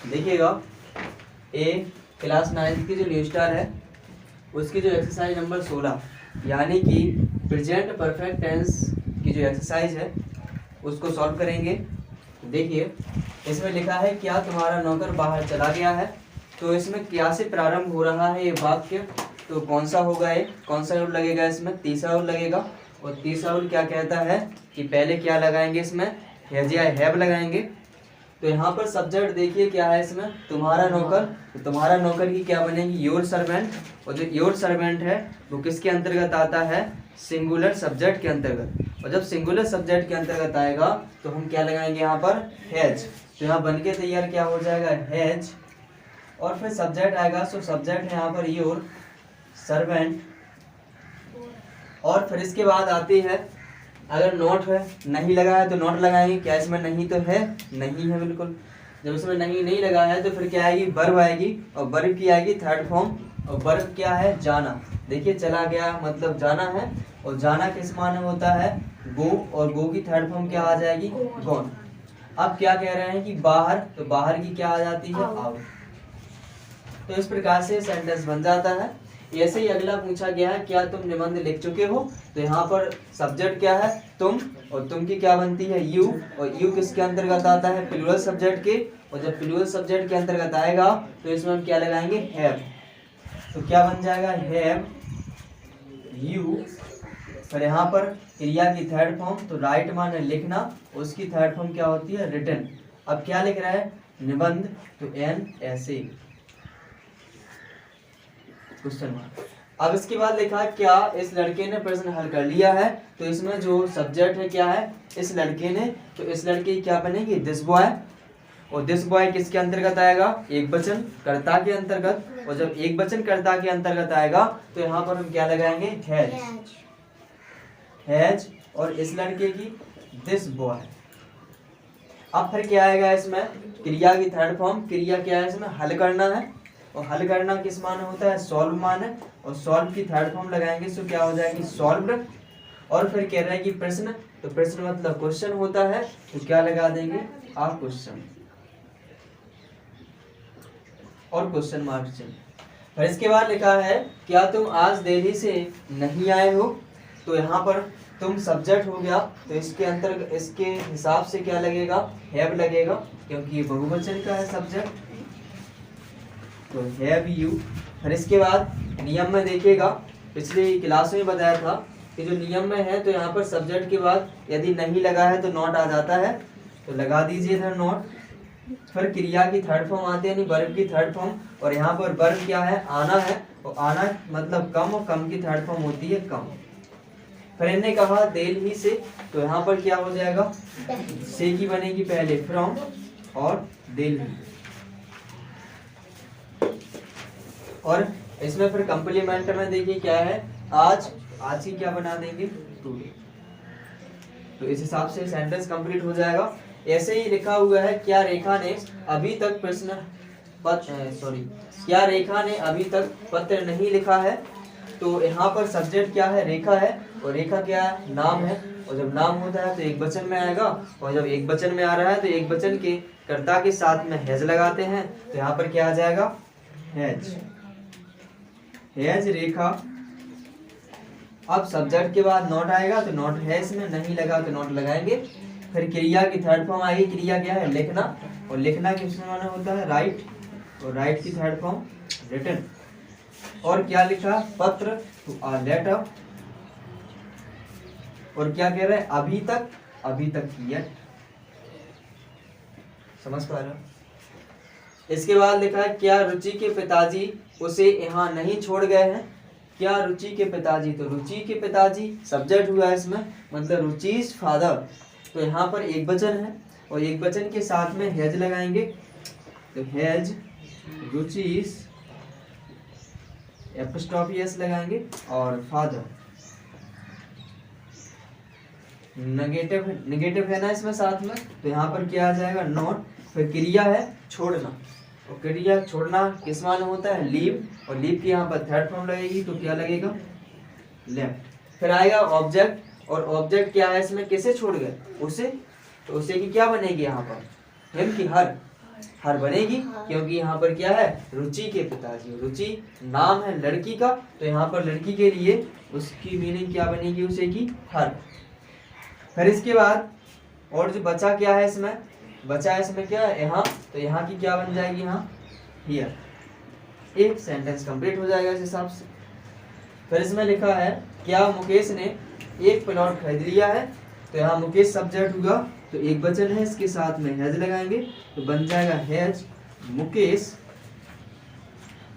देखिएगा ए क्लास 9 की जो न्यू स्टार है उसकी जो एक्सरसाइज नंबर 16 यानी कि प्रेजेंट परफेक्ट टेंस की जो एक्सरसाइज है उसको सॉल्व करेंगे। देखिए इसमें लिखा है क्या तुम्हारा नौकर बाहर चला गया है। तो इसमें क्या से प्रारंभ हो रहा है ये वाक्य, तो कौन सा होगा ये, कौन सा रूल लगेगा इसमें, तीसरा रूल लगेगा। और तीसरा रूल क्या कहता है कि पहले क्या लगाएंगे इसमें, हैज या हैव लगाएंगे। तो यहाँ पर सब्जेक्ट देखिए क्या है इसमें, तुम्हारा नौकर। तो तुम्हारा नौकर की क्या बनेगी, योर सर्वेंट। और जो योर सर्वेंट है वो किसके अंतर्गत आता है, सिंगुलर सब्जेक्ट के अंतर्गत। और जब सिंगुलर सब्जेक्ट के अंतर्गत आएगा तो हम क्या लगाएंगे यहाँ पर, हैज। तो यहाँ बन के तैयार क्या हो जाएगा, हैज। और फिर सब्जेक्ट आएगा, सो सब्जेक्ट है यहाँ पर योर सर्वेंट। और फिर इसके बाद आती है, अगर नॉट है, नहीं लगा है तो नॉट लगाएंगे। क्या इसमें नहीं तो है, नहीं है बिल्कुल। जब इसमें नहीं लगा है तो फिर क्या आएगी, वर्ब आएगी। और वर्ब की आएगी थर्ड फॉर्म। और वर्ब क्या है, जाना। देखिए चला गया मतलब जाना है, और जाना किस माने होता है, गो। और गो की थर्ड फॉर्म क्या आ जाएगी, गॉन। अब क्या कह रहे हैं कि बाहर, तो बाहर की क्या आ जाती है, आउट। तो इस प्रकार से सेंटेंस बन जाता है। ऐसे ही अगला पूछा गया है क्या तुम निबंध लिख चुके हो। तो यहाँ पर सब्जेक्ट क्या है, तुम। और तुम की क्या बनती है, यू। और यू किसके अंतर्गत आता है, प्लूरल सब्जेक्ट के। और जब प्लूरल सब्जेक्ट के अंतर्गत आएगा तो इसमें हम क्या लगाएंगे, हैव। तो क्या बन जाएगा, हैव यू। फिर यहाँ पर क्रिया की थर्ड फॉर्म, तो राइट माने लिखना, उसकी थर्ड फॉर्म क्या होती है, रिटन। अब क्या लिख रहा है, निबंध, तो एन ऐसे क्वेश्चन मार्क। अब इसके बाद लिखा है क्या इस लड़के ने प्रश्न हल कर लिया है। तो इसमें जो सब्जेक्ट है क्या है, इस लड़के ने। तो इस लड़के की क्या बनेगी, दिस बॉय। और दिस बॉय किसके अंतर्गत आएगा, एक वचन कर्ता के अंतर्गत। और जब एक वचन कर्ता के अंतर्गत आएगा तो यहाँ पर हम क्या लगाएंगे, हैज। हैज। और इस लड़के की दिस बॉय। अब फिर क्या आएगा इसमें, क्रिया की थर्ड फॉर्म। क्रिया क्या है इसमें, हल करना है। और हल करना किस माने होता है, सॉल्व माने। और सॉल्व की थर्ड फॉर्म लगाएंगे सो क्या हो जाएगी, सॉल्व्ड। और फिर कह रहा है कि प्रश्न, तो प्रश्न मतलब क्वेश्चन होता है, तो क्या लगा देंगे, आ क्वेश्चन। और क्वेश्चन मार्क चिन्ह। फिर इसके बाद लिखा है क्या तुम आज देरी से नहीं आए हो। तो यहाँ पर तुम सब्जेक्ट हो गया, तो इसके अंतर्गत इसके हिसाब से क्या लगेगा, हैव लगेगा, क्योंकि ये बहुवचन का है सब्जेक्ट। तो हैव यू। फिर इसके बाद नियम में देखिएगा, पिछली क्लास में बताया था कि जो नियम में है तो यहाँ पर सब्जेक्ट के बाद यदि नहीं लगा है तो नॉट आ जाता है, तो लगा दीजिए इधर नॉट। फिर क्रिया की थर्ड फॉर्म आती है, यानी वर्ब की थर्ड फॉर्म। और यहाँ पर वर्ब क्या है, आना है। और आना मतलब कम, और कम की थर्ड फॉर्म होती है कम। फिर इन्हें कहा देल ही से, तो यहाँ पर क्या हो जाएगा, से की बनेगी पहले फ्रॉम, और देल ही। और इसमें फिर कंप्लीमेंट में देखिए क्या है, आज। आज की क्या बना देंगे, टुडे। तो इस हिसाब से सेंटेंस कंप्लीट हो जाएगा। ऐसे ही लिखा हुआ है क्या रेखा ने अभी तक क्या रेखा ने अभी तक पत्र नहीं लिखा है। तो यहाँ पर सब्जेक्ट क्या है, रेखा है। और रेखा क्या है, नाम है। और जब नाम होता है तो एक वचन में आएगा। और जब एक वचन में आ रहा है तो एक वचन के कर्ता के साथ में हैज लगाते हैं। तो यहाँ पर क्या आ जाएगा, हैज। हैज रेखा। अब सब्जेक्ट के बाद नॉट आएगा तो नॉट है, इसमें नहीं लगा तो नॉट लगाएंगे। फिर क्रिया की थर्ड फॉर्म आएगी, क्रिया क्या है, लिखना। और लिखना किस माना होता है, राइट। और राइट की थर्ड फॉर्म रिटन। और क्या लिखा, पत्र, तो आ लेटर। और क्या कह रहे हैं, अभी तक, अभी तक yet। समझ पा रहे हो। इसके बाद लिखा है क्या रुचि के पिताजी उसे यहाँ नहीं छोड़ गए हैं। क्या रुचि के पिताजी, तो रुचि के पिताजी सब्जेक्ट हुआ है इसमें, मतलब रुचि's फादर। तो यहाँ पर एक वचन है, और एक वचन के साथ में हैज लगाएंगे। तो हैज रुचि's एपोस्ट्रोफी एस लगाएंगे, और फादर। नेगेटिव है ना इसमें साथ में, तो यहाँ पर क्या आ जाएगा, नॉट। फिर क्रिया है छोड़ना। और क्रिया छोड़ना किस माने होता है, लीव। और लीव की यहाँ पर थर्ड फॉर्म लगेगी, तो क्या लगेगा, लेफ्ट। फिर आएगा ऑब्जेक्ट। और ऑब्जेक्ट क्या है इसमें, किसे छोड़ गए, उसे। तो उसे की क्या बनेगी यहाँ पर, हिम की हर। हर बनेगी, क्योंकि यहाँ पर क्या है, रुचि के पिताजी, रुचि नाम है लड़की का, तो यहाँ पर लड़की के लिए उसकी मीनिंग क्या बनेगी, उसे की हर। फिर इसके बाद और जो बचा क्या है इसमें, बचा है इसमें क्या है यहाँ, तो यहाँ की क्या बन जाएगी, यहाँ हियर। एक सेंटेंस कंप्लीट हो जाएगा इस हिसाब से। फिर इसमें लिखा है क्या मुकेश ने एक प्लॉट खरीद लिया है, तो यहाँ मुकेश सब्जेक्ट हुआ, तो एक वचन है, इसके साथ में हैज लगाएंगे तो बन जाएगा हैज मुकेश।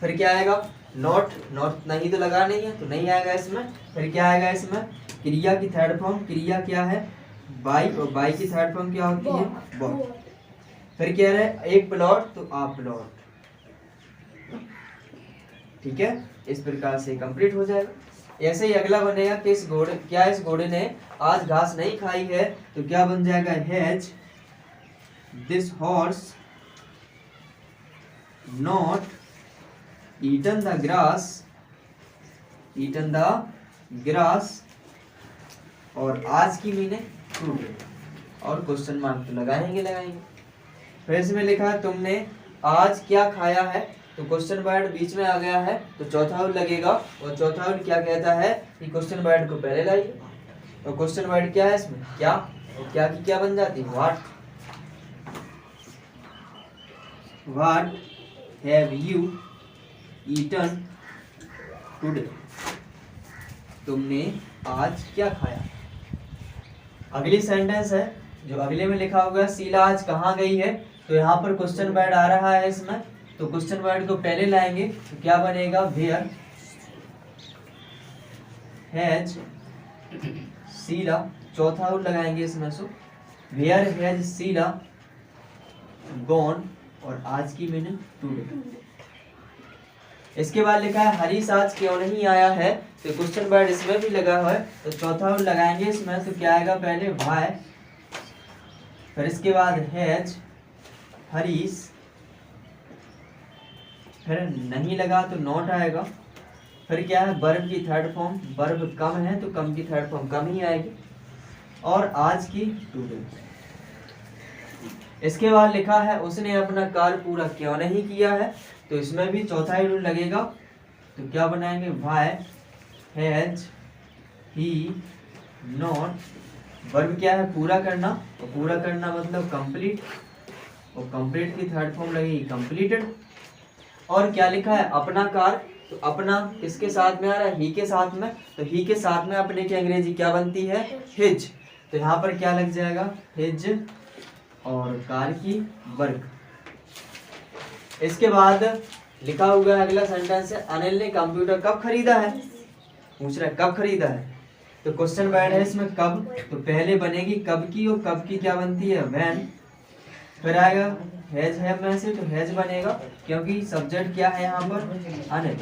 फिर क्या आएगा, नॉट, नॉट नहीं तो लगा नहीं है तो नहीं आएगा इसमें। फिर क्या आएगा इसमें, क्रिया की थर्ड फॉर्म, क्रिया क्या है बाई, और बाई की थर्ड फॉर्म क्या होती है बॉट। फिर क्या है एक प्लॉट तो आ प्लॉट, ठीक है, इस प्रकार से कंप्लीट हो जाएगा। ऐसे ही अगला बनेगा कि इस घोड़े, क्या इस घोड़े ने आज घास नहीं खाई है, तो क्या बन जाएगा has this horse not eaten the grass, eaten the grass, और आज की मीनिंग टुडे, और क्वेश्चन मार्क तो लगाएंगे लगाएंगे। फिर इसमें लिखा है तुमने आज क्या खाया है, तो क्वेश्चन वर्ड बीच में आ गया है तो चौथा वर्ड लगेगा, और चौथा वर्ड क्या कहता है कि क्वेश्चन वर्ड को पहले लाइए, और क्वेश्चन वर्ड क्या है इसमें क्या, और क्या की क्या बन जाती है what, what have you eaten today, तुमने आज क्या खाया। अगली सेंटेंस है जो अगले में लिखा होगा शीला आज कहाँ गई है, तो यहाँ पर क्वेश्चन वर्ड आ रहा है इसमें, तो क्वेश्चन वर्ड को पहले लाएंगे तो क्या बनेगा वेयर हैज शीला, चौथा वर्ड लगाएंगे इसमें, so where has Sheela gone, और आज की मीनिंग टुडे। इसके बाद लिखा है हरीश आज क्यों नहीं आया है, तो क्वेश्चन वर्ड इसमें भी लगा हुआ है, तो चौथा वर्ड लगाएंगे इसमें, तो क्या आएगा पहले व्हाई, फिर इसके बाद हैज हरीश, फिर नहीं लगा तो नॉट आएगा, फिर क्या है वर्ब की थर्ड फॉर्म, वर्ब कम है तो कम की थर्ड फॉर्म कम ही आएगी, और आज की टुडे। इसके बाद लिखा है उसने अपना कार्य पूरा क्यों नहीं किया है, तो इसमें भी चौथा ही रूल लगेगा, तो क्या बनाएंगे why has he not, verb क्या है पूरा करना, और पूरा करना मतलब कंप्लीट, और कंप्लीट की थर्ड फॉर्म लगेगी कंप्लीटेड। और क्या लिखा है अपना कार, तो अपना किसके साथ में आ रहा है ही के साथ में, तो ही के साथ में अपने की अंग्रेजी क्या बनती है हिज, तो यहाँ पर क्या लग जाएगा हिज, और कार की वर्क। इसके बाद लिखा हुआ है अगला सेंटेंस है अनिल ने कंप्यूटर कब खरीदा है, पूछ रहा है कब खरीदा है, तो क्वेश्चन वर्ड है इसमें कब, तो पहले बनेगी कब की, और कब की क्या बनती है व्हेन। फिर आएगा हैज है में से, तो हैज बनेगा क्योंकि सब्जेक्ट क्या है यहाँ पर अनिल,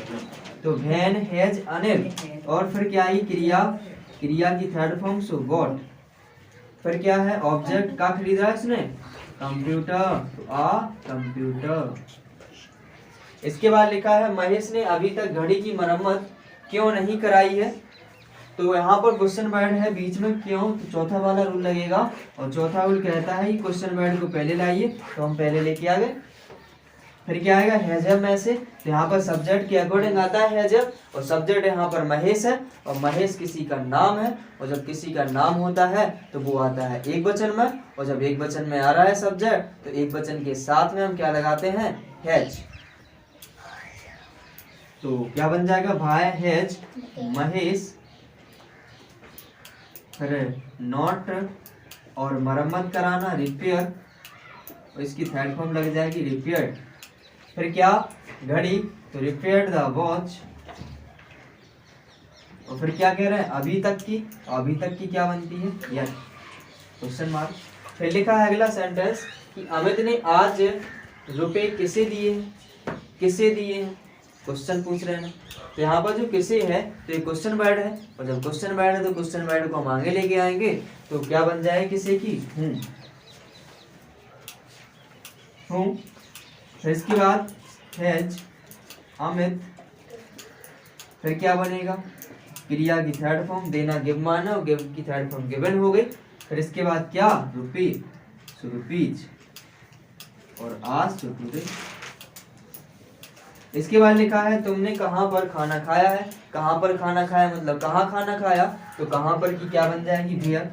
तो व्हेन हैज अनिल, और फिर क्या आई क्रिया, क्रिया की थर्ड फॉर्म सो गॉट। फिर क्या है ऑब्जेक्ट का खरीदा है इसने कंप्यूटर, तो आ कंप्यूटर। इसके बाद लिखा है महेश ने अभी तक घड़ी की मरम्मत क्यों नहीं कराई है, तो यहाँ पर क्वेश्चन वर्ड है बीच में क्यों, तो चौथा वाला रूल लगेगा, और चौथा रूल कहता है कि क्वेश्चन वर्ड को पहले लाइए, तो हम पहले लेके आ गए। फिर क्या आएगा हैजब में से, तो यहाँ पर सब्जेक्ट के अकॉर्डिंग आता है हैजब, और सब्जेक्ट यहाँ पर महेश है, और महेश किसी का नाम है, और जब किसी का नाम होता है तो वो आता है एक वचन में, और जब एक वचन में आ रहा है सब्जेक्ट तो एक वचन के साथ में हम क्या लगाते हैं हैज, तो क्या बन जाएगा भाई हैज महेश, फिर नॉट और मरम्मत कराना रिपेयर, और इसकी थर्ड फॉर्म लग जाएगी रिपेयर्ड। फिर क्या घड़ी, तो रिपेयर्ड द वॉच, और फिर क्या कह रहे हैं अभी तक की, अभी तक की क्या बनती है यस क्वेश्चन मार्क। फिर लिखा है अगला सेंटेंस कि अमित ने आज रुपए किसे दिए, किसे दिए हैं, क्वेश्चन पूछ रहे हैं, तो यहाँ पर जो किसे है तो ये क्वेश्चन वर्ड है, और जब क्वेश्चन वर्ड है तो क्वेश्चन वर्ड को हम आगे लेके आएंगे, तो क्या बन जाए किसे की हूँ। फिर इसके बाद हैज अमित, फिर क्या बनेगा क्रिया की थर्ड फॉर्म देना गिव माना, और गिव की थर्ड फॉर्म गिवन हो गई। फिर इसके बाद क्या रुपी, सो रुपीज। और आज तो टुडे। इसके बाद लिखा है तुमने कहाँ पर खाना खाया है। कहाँ पर खाना खाया मतलब कहाँ खाना खाया, तो कहाँ पर की क्या बन जाएगी where.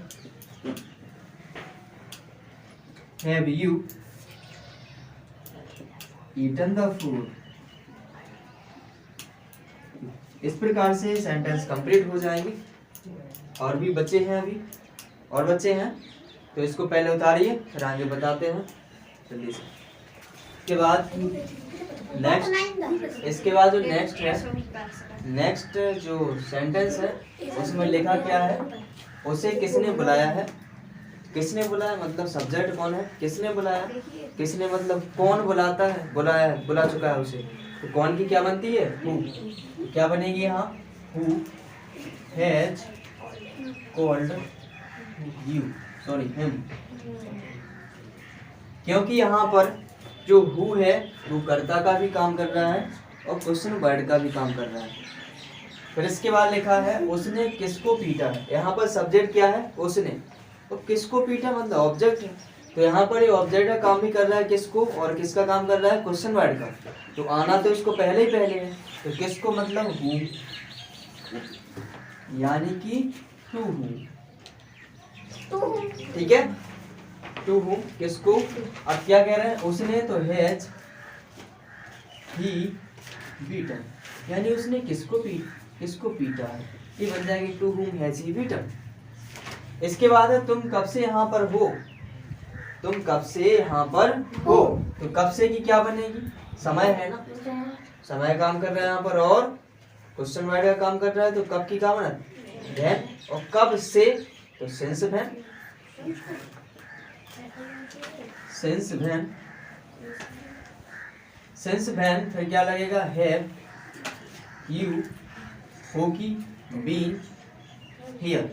Have you eaten the food. इस प्रकार से सेंटेंस कंप्लीट हो जाएंगे। और भी बच्चे हैं, अभी और बच्चे हैं तो इसको पहले उतारिए फिर आगे बताते हैं जल्दी से। इसके बाद नेक्स्ट, इसके बाद जो नेक्स्ट है, नेक्स्ट जो सेंटेंस है उसमें लिखा क्या है, उसे किसने बुलाया है। किसने बुलाया मतलब सब्जेक्ट कौन है, किसने बुलाया। किसने मतलब कौन बुलाता है, बुलाया है, बुला चुका है उसे, तो कौन की क्या बनती है हु। तो क्या बनेगी यहाँ who has called you, sorry him. क्योंकि यहाँ पर जो हु है वो कर्ता का भी काम कर रहा है और क्वेश्चन वर्ड का भी काम कर रहा है। फिर इसके बाद लिखा है उसने किसको पीटा है। यहाँ पर सब्जेक्ट क्या है उसने, और किसको पीटा मतलब ऑब्जेक्ट है। तो यहाँ पर ये ऑब्जेक्ट का काम भी कर रहा है किसको, और किसका काम कर रहा है क्वेश्चन वर्ड का। तो आना तो इसको पहले ही पहले है, तो किसको मतलब हु, यानी कि टू हु। ठीक है, टू हु किसको। अब क्या कह रहे हैं उसने, तो हैज ही बीटन, यानी उसने किसको पीटा है। ये बन जाएगी to whom has he beaten. इसके बाद है तुम कब से यहाँ पर हो। तुम कब से यहाँ पर हो, तो कब से की क्या बनेगी समय है ना, समय काम कर रहा है यहाँ पर और क्वेश्चन वर्ड का काम कर रहा है। तो कब की क्या बना then, और कब से तो since when. Since when, since when फिर क्या लगेगा हैव यू होगी बीन हियर।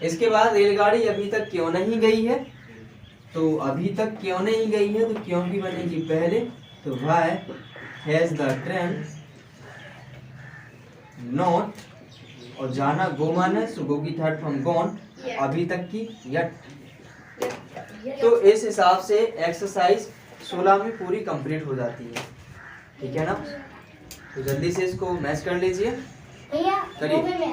इसके बाद रेलगाड़ी अभी तक क्यों नहीं गई है, तो अभी तक क्यों नहीं गई है तो क्यों की बनेगी पहले, तो why has the train not, और जाना गो माना सो गो की थर्ड फॉर्म गॉन, अभी तक की yet। तो इस हिसाब से एक्सरसाइज 16 में पूरी कंप्लीट हो जाती है। ठीक है ना, तो जल्दी से इसको मैच कर लीजिए, करिए।